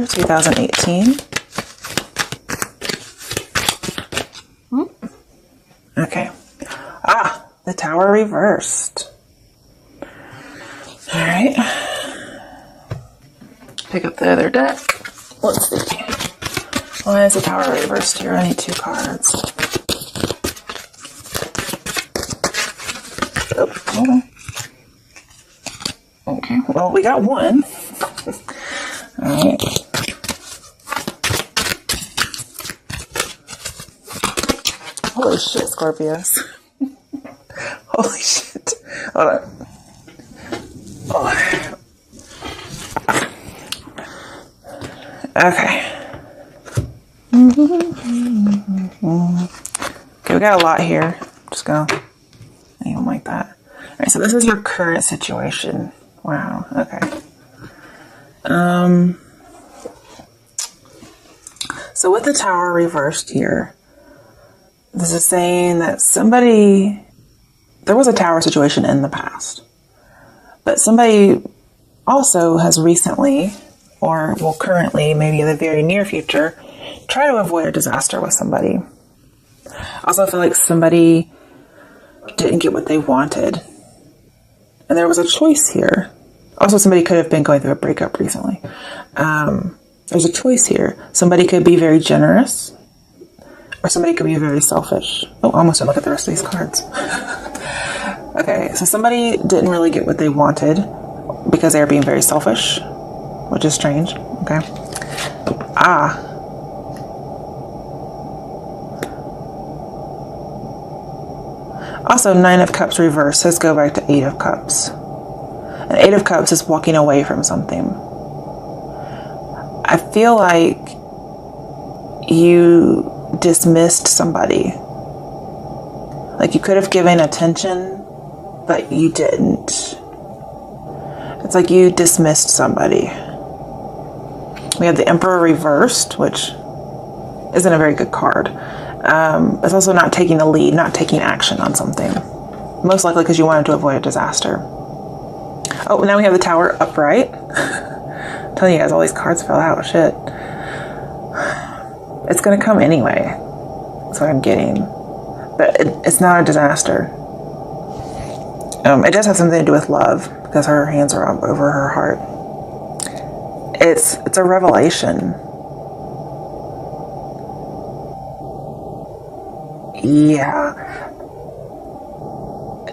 September 2018. Okay. Ah, the Tower reversed. All right. Pick up the other deck. Let's see. Why is the Tower reversed here? I need 2 cards. Oh, hold on. Okay, well, we got 1. All right. Holy shit, Scorpios. Holy shit. Hold on. Oh. Okay. Okay, we got a lot here. Just go. I don't like that. All right, so this is your current situation. Wow. Okay. So with the Tower reversed here, this is saying that there was a Tower situation in the past, but somebody also has recently, or will currently, maybe in the very near future, try to avoid a disaster with somebody. I also feel like somebody didn't get what they wanted, and there was a choice here. Also, somebody could have been going through a breakup recently. There's a choice here. Somebody could be very generous, or somebody could be very selfish. Oh, I almost didn't look at the rest of these cards. Okay, so somebody didn't really get what they wanted because they were being very selfish, which is strange. Okay. Also, 9 of Cups reversed. Let's go back to 8 of Cups. And 8 of Cups is walking away from something. I feel like you dismissed somebody. Like you could have given attention, but you didn't. It's like you dismissed somebody. We have the Emperor reversed, which isn't a very good card. It's also not taking the lead, not taking action on something. Most likely because you wanted to avoid a disaster. Oh, now we have the Tower upright. I'm telling you guys, all these cards fell out. Shit. It's going to come anyway. That's what I'm getting. But it's not a disaster. It does have something to do with love, because her hands are up over her heart. It's a revelation. Yeah.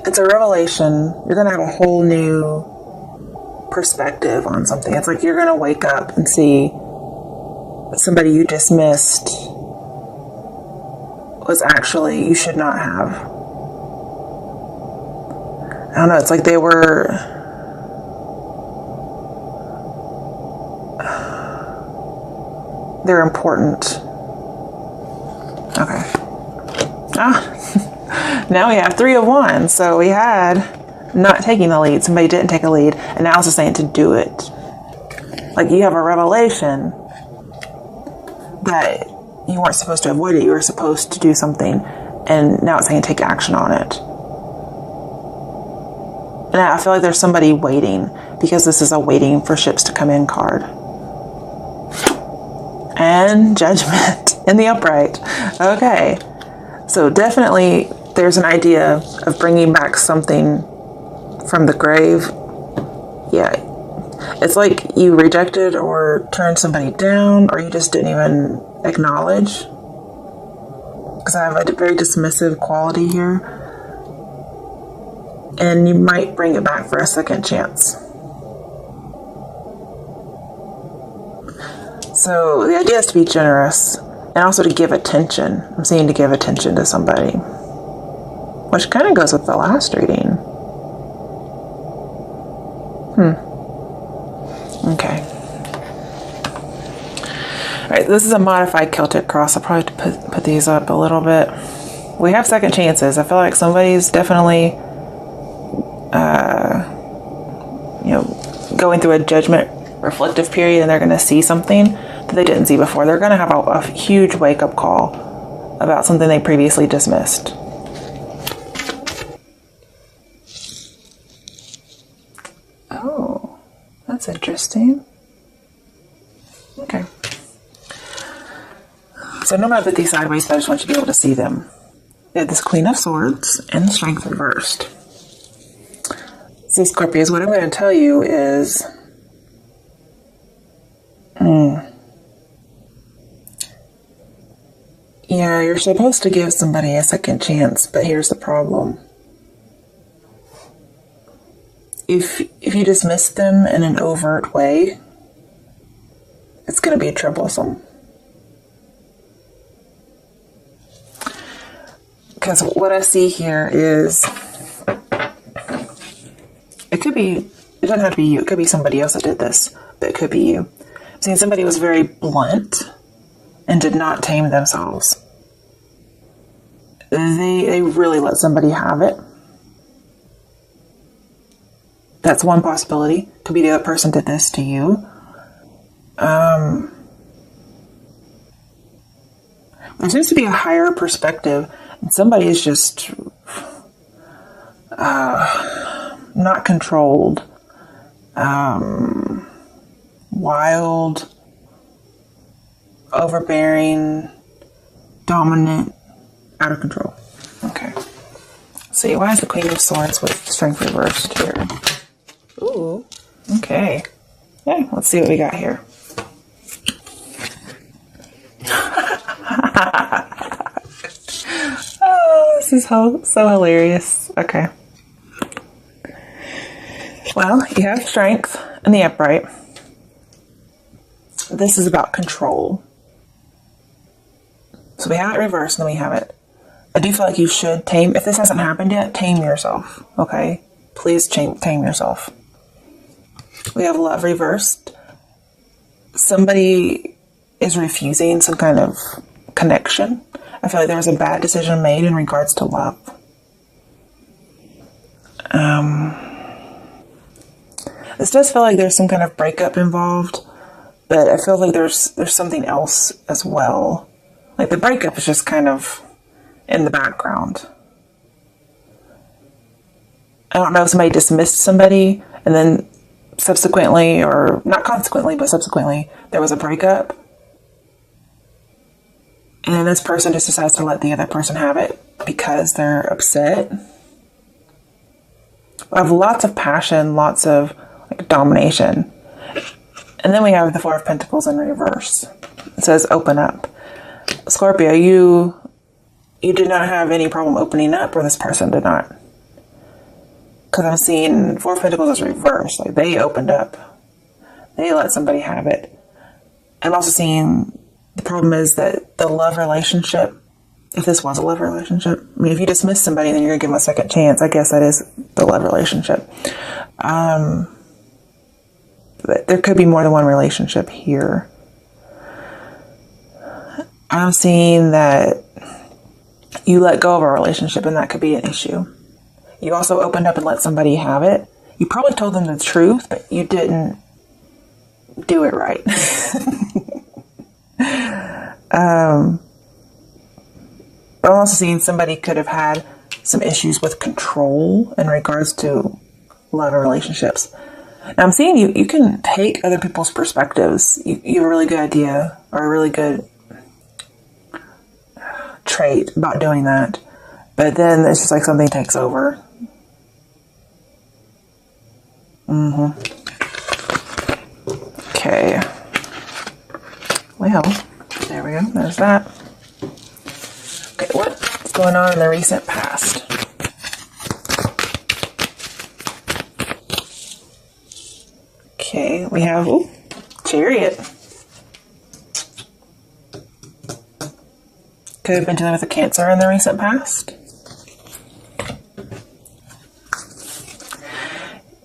It's a revelation. You're going to have a whole new perspective on something. It's like you're going to wake up and see somebody you dismissed was actually, you should not have. I don't know, it's like they're important. Okay. Now we have 3 of Wands. So we had not taking the lead. Somebody didn't take a lead. And now it's just saying to do it. Like you have a revelation that you weren't supposed to avoid it. You were supposed to do something. And now it's saying take action on it. And I feel like there's somebody waiting, because this is a waiting for ships to come in card. And Judgment in the upright. Okay. So definitely there's an idea of bringing back something from the grave. Yeah. It's like you rejected or turned somebody down, or you just didn't even acknowledge. Because I have a very dismissive quality here. And you might bring it back for a second chance. So the idea is to be generous and also to give attention. I'm saying to give attention to somebody, which kind of goes with the last reading. Okay. All right, this is a modified Celtic cross. I'll probably have to put these up a little bit. We have second chances. I feel like somebody's definitely going through a judgment reflective period, and they're going to see something that they didn't see before. They're going to have a huge wake-up call about something they previously dismissed. Oh, that's interesting. Okay. So no matter put these sideways, but I just want you to be able to see them. We have this Queen of Swords and Strength reversed. So Scorpios, what I'm going to tell you is... Yeah, you're supposed to give somebody a second chance, but here's the problem. If you dismiss them in an overt way, it's going to be troublesome. Because what I see here is, it doesn't have to be you, it could be somebody else that did this, but it could be you. I'm seeing somebody was very blunt and did not tame themselves. They really let somebody have it. That's one possibility. Could be the other person did this to you. There seems to be a higher perspective, and somebody is just not controlled, wild, overbearing, dominant, out of control. Okay. See, why is the Queen of Swords with Strength reversed here? Ooh. Okay. Yeah, let's see what we got here. Oh, this is so hilarious. Okay. Well, you have Strength in the upright. This is about control. So we have it reversed and then we have it. I do feel like you should tame, if this hasn't happened yet, tame yourself, okay? Please tame yourself. We have Love reversed. Somebody is refusing some kind of connection. I feel like there was a bad decision made in regards to love. This does feel like there's some kind of breakup involved, but I feel like there's something else as well. Like the breakup is just kind of in the background. I don't know if somebody dismissed somebody and then subsequently, or not consequently, but subsequently, there was a breakup. And then this person just decides to let the other person have it because they're upset. I have lots of passion, lots of like domination. And then we have the Four of Pentacles in reverse. It says open up. Scorpio, you did not have any problem opening up, or this person did not. Because I'm seeing Four of Pentacles is reversed. Like they opened up. They let somebody have it. I'm also seeing the problem is that the love relationship, if this was a love relationship, I mean, if you dismiss somebody, then you're going to give them a second chance. I guess that is the love relationship. But there could be more than one relationship here. I'm seeing that you let go of a relationship, and that could be an issue. You also opened up and let somebody have it. You probably told them the truth, but you didn't do it right. I'm also seeing somebody could have had some issues with control in regards to love and relationships. Now I'm seeing you can take other people's perspectives. You have a really good idea, or a really good trait about doing that. But then it's just like something takes over. Okay. Well, there we go. There's that. Okay, what's going on in the recent past? Okay, we have Chariot. Could have been dealing with a Cancer in the recent past.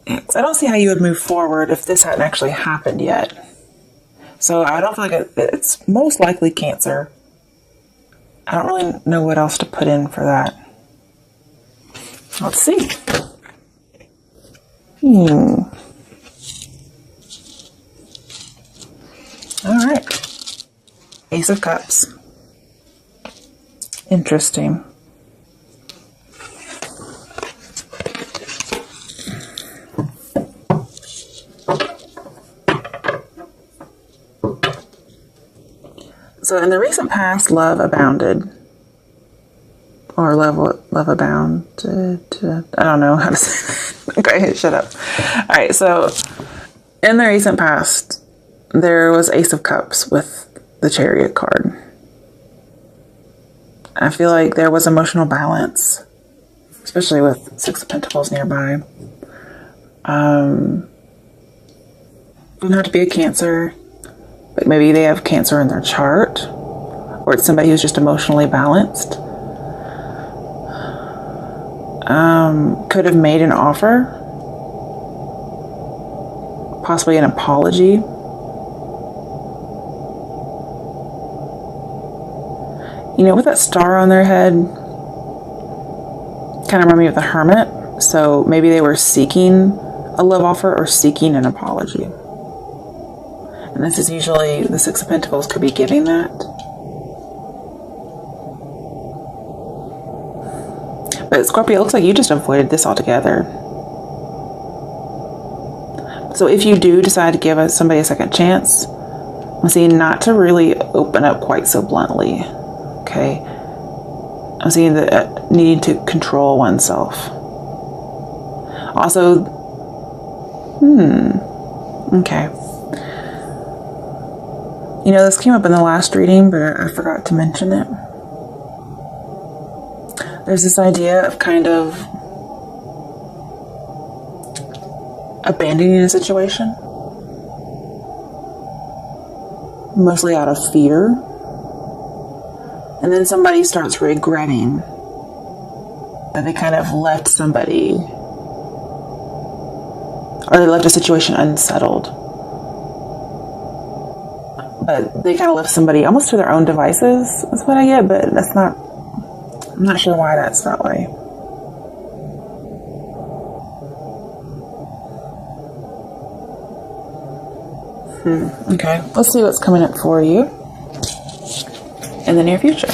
I don't see how you would move forward if this hadn't actually happened yet. So I don't feel like it's most likely Cancer. I don't really know what else to put in for that. Let's see. All right. Ace of Cups. Interesting. So in the recent past, love abounded. Or love abounded. I don't know how to say that. Okay, shut up. All right, so in the recent past, there was Ace of Cups with the Chariot card. I feel like there was emotional balance, especially with Six of Pentacles nearby. Doesn't have to be a Cancer, but maybe they have Cancer in their chart, or it's somebody who's just emotionally balanced. Could have made an offer, possibly an apology. You know, with that star on their head, kind of remind me of the Hermit. So maybe they were seeking a love offer or seeking an apology. And this is usually the Six of Pentacles could be giving that. But Scorpio, it looks like you just avoided this altogether. So if you do decide to give somebody a second chance, I'm seeing not to really open up quite so bluntly. Okay. I'm seeing the needing to control oneself. Also, okay. You know, this came up in the last reading, but I forgot to mention it. There's this idea of kind of abandoning a situation, mostly out of fear, and then somebody starts regretting that they kind of left somebody, or they left a situation unsettled, but they kind of left somebody almost to their own devices. That's what I get, but that's not, I'm not sure why that's that way. Okay, let's see what's coming up for you in the near future.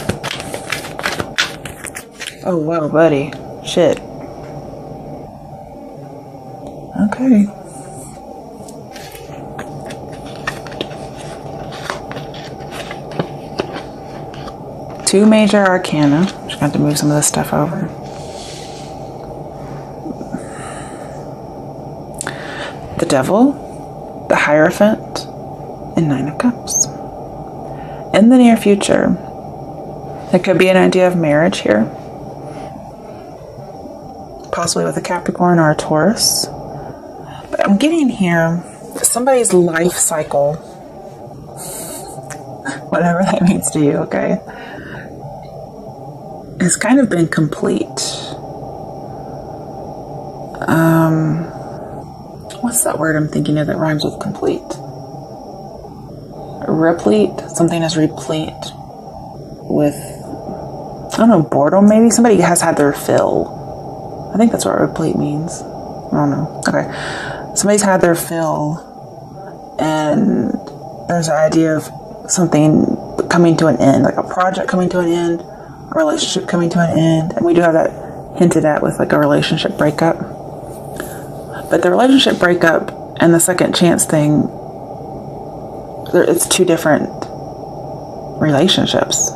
Oh, whoa, buddy. Shit. Okay. Two major arcana. I'm just going to have to move some of this stuff over. The Devil, the Hierophant, and Nine of Cups. In the near future, there could be an idea of marriage here. Possibly with a Capricorn or a Taurus. But I'm getting here somebody's life cycle, whatever that means to you, okay, has kind of been complete. What's that word I'm thinking of that rhymes with complete? Replete? Something is replete with, I don't know, boredom maybe? Somebody has had their fill. I think that's what replete means. I don't know. Okay. Somebody's had their fill, and there's an idea of something coming to an end, like a project coming to an end, a relationship coming to an end. And we do have that hinted at with like a relationship breakup. But the relationship breakup and the second chance thing, it's two different relationships.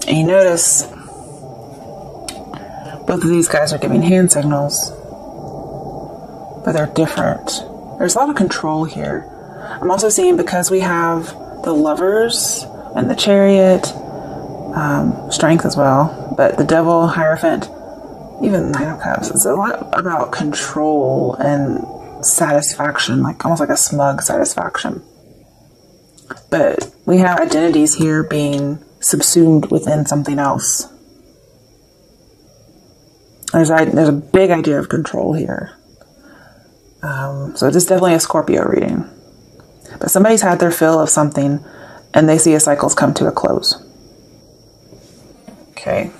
And you notice both of these guys are giving hand signals, but they're different. There's a lot of control here. I'm also seeing, because we have the Lovers and the Chariot, strength as well, but the Devil, Hierophant, even Nine of Cups, it's a lot about control and satisfaction, like almost like a smug satisfaction. But we have identities here being subsumed within something else. There's a big idea of control here. So it is definitely a Scorpio reading. But somebody's had their fill of something, and they see a cycle's come to a close. Okay.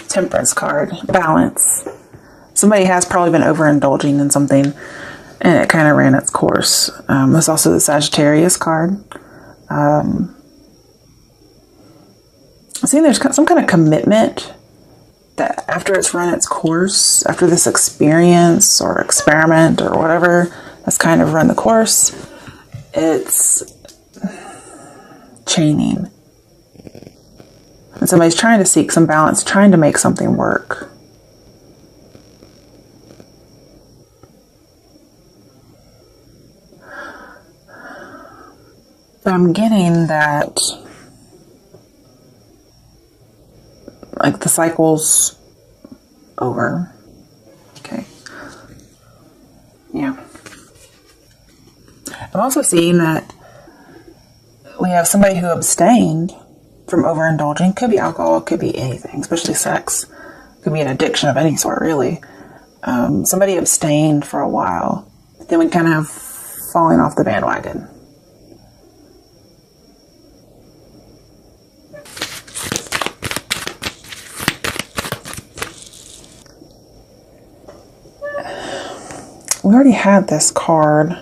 Temperance card. Balance. Somebody has probably been overindulging in something, and it kind of ran its course. There's also the Sagittarius card. I'm seeing there's some kind of commitment that after it's run its course, after this experience or experiment or whatever has kind of run the course, it's chaining. And somebody's trying to seek some balance, trying to make something work. But I'm getting that, like, the cycle's over. Okay. Yeah. I'm also seeing that we have somebody who abstained from overindulging. Could be alcohol, could be anything, especially sex. Could be an addiction of any sort, really. Somebody abstained for a while. Then we kind of falling off the bandwagon. We already had this card,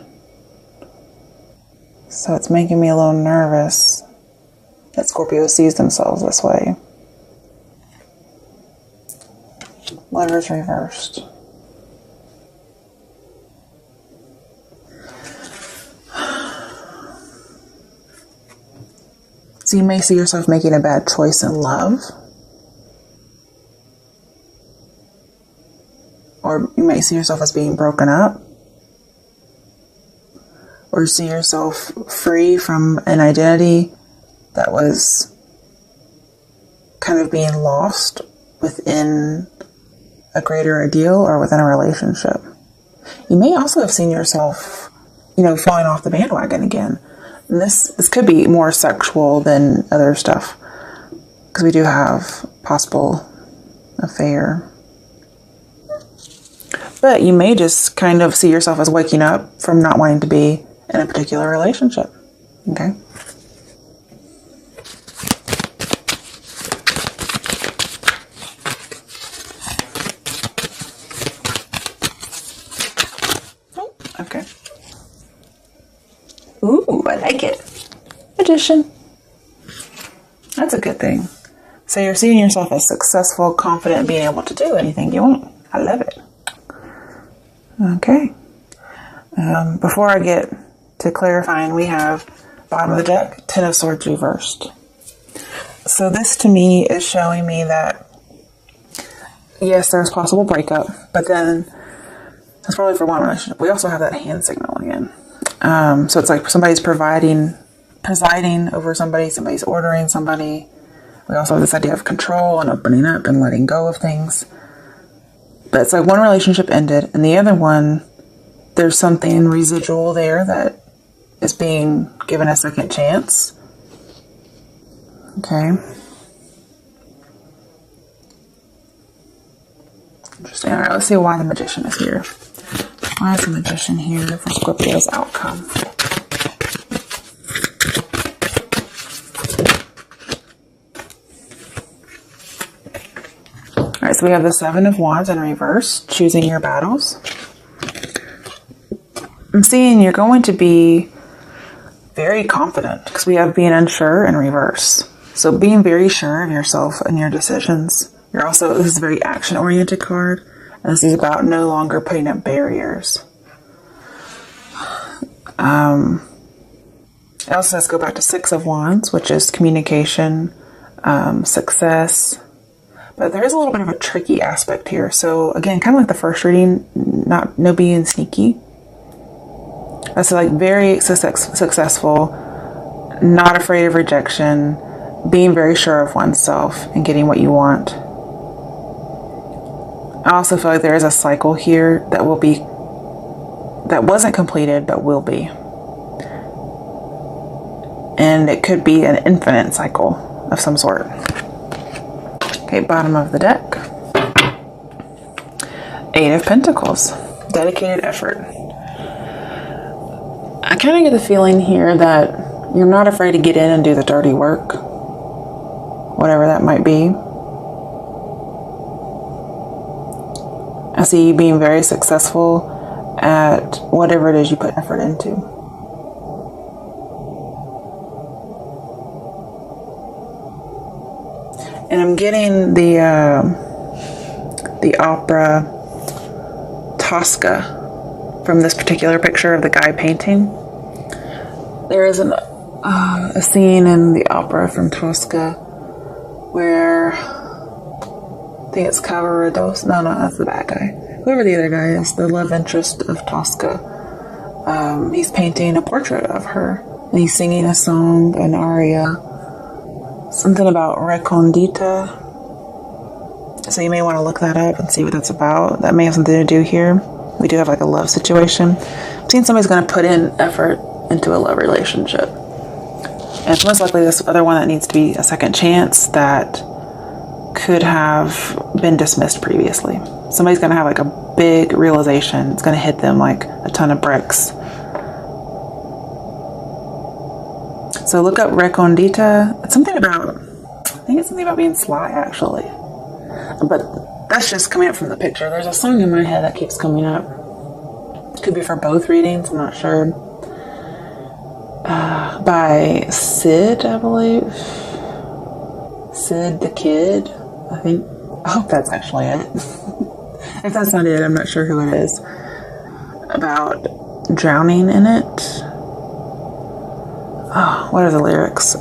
so it's making me a little nervous that Scorpio sees themselves this way. Lovers reversed. So you may see yourself making a bad choice in love. Or you might see yourself as being broken up. Or see yourself free from an identity that was kind of being lost within a greater ideal or within a relationship. You may also have seen yourself, falling off the bandwagon again. And this could be more sexual than other stuff, because we do have possible affair. But you may just kind of see yourself as waking up from not wanting to be in a particular relationship. Okay? Oh, okay. Ooh, I like it. Magician. That's a good thing. So you're seeing yourself as successful, confident, being able to do anything you want. I love it. Okay. Before I get to clarifying, we have bottom of the deck, Ten of Swords reversed. So this to me is showing me that, yes, there's possible breakup, but then that's probably for one relationship. We also have that hand signal again. So it's like somebody's presiding over somebody, somebody's ordering somebody. We also have this idea of control and opening up and letting go of things. But it's like one relationship ended, and the other one, there's something residual there that is being given a second chance. Okay. Interesting. All right, let's see why the Magician is here. Why is the Magician here for Scorpio's outcome? All right, so we have the Seven of Wands in reverse, choosing your battles. I'm seeing you're going to be very confident, because we have being unsure in reverse. So being very sure of yourself and your decisions. This is a very action-oriented card, and this is about no longer putting up barriers. It also says go back to Six of Wands, which is communication, success. But there is a little bit of a tricky aspect here. So again, kind of like the first reading, no being sneaky. That's like very successful, not afraid of rejection, being very sure of oneself and getting what you want. I also feel like there is a cycle here that wasn't completed, but will be. And it could be an infinite cycle of some sort. Okay, bottom of the deck. Eight of Pentacles. Dedicated effort. I kind of get the feeling here that you're not afraid to get in and do the dirty work. Whatever that might be. I see you being very successful at whatever it is you put effort into. And I'm getting the opera Tosca from this particular picture of the guy painting. There is a scene in the opera from Tosca where I think it's Cavaradossi. No, that's the bad guy. Whoever the other guy is, the love interest of Tosca. He's painting a portrait of her, and he's singing a song, an aria, something about recondita. So you may want to look that up and see what that's about. That may have something to do here. We do have like a love situation. I'm seeing somebody's going to put in effort into a love relationship. And it's most likely this other one that needs to be a second chance that could have been dismissed previously. Somebody's going to have like a big realization. It's going to hit them like a ton of bricks. So look up recondita. It's something about, I think it's something about being sly actually. But that's just coming up from the picture. There's a song in my head that keeps coming up. Could be for both readings, I'm not sure. By Sid, I believe. Sid the Kid, I think. I hope that's actually it. If that's not it, I'm not sure who it is. About drowning in it. Oh, what are the lyrics?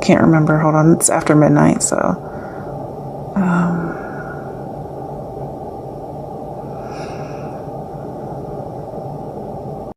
Can't remember. Hold on. It's after midnight, so.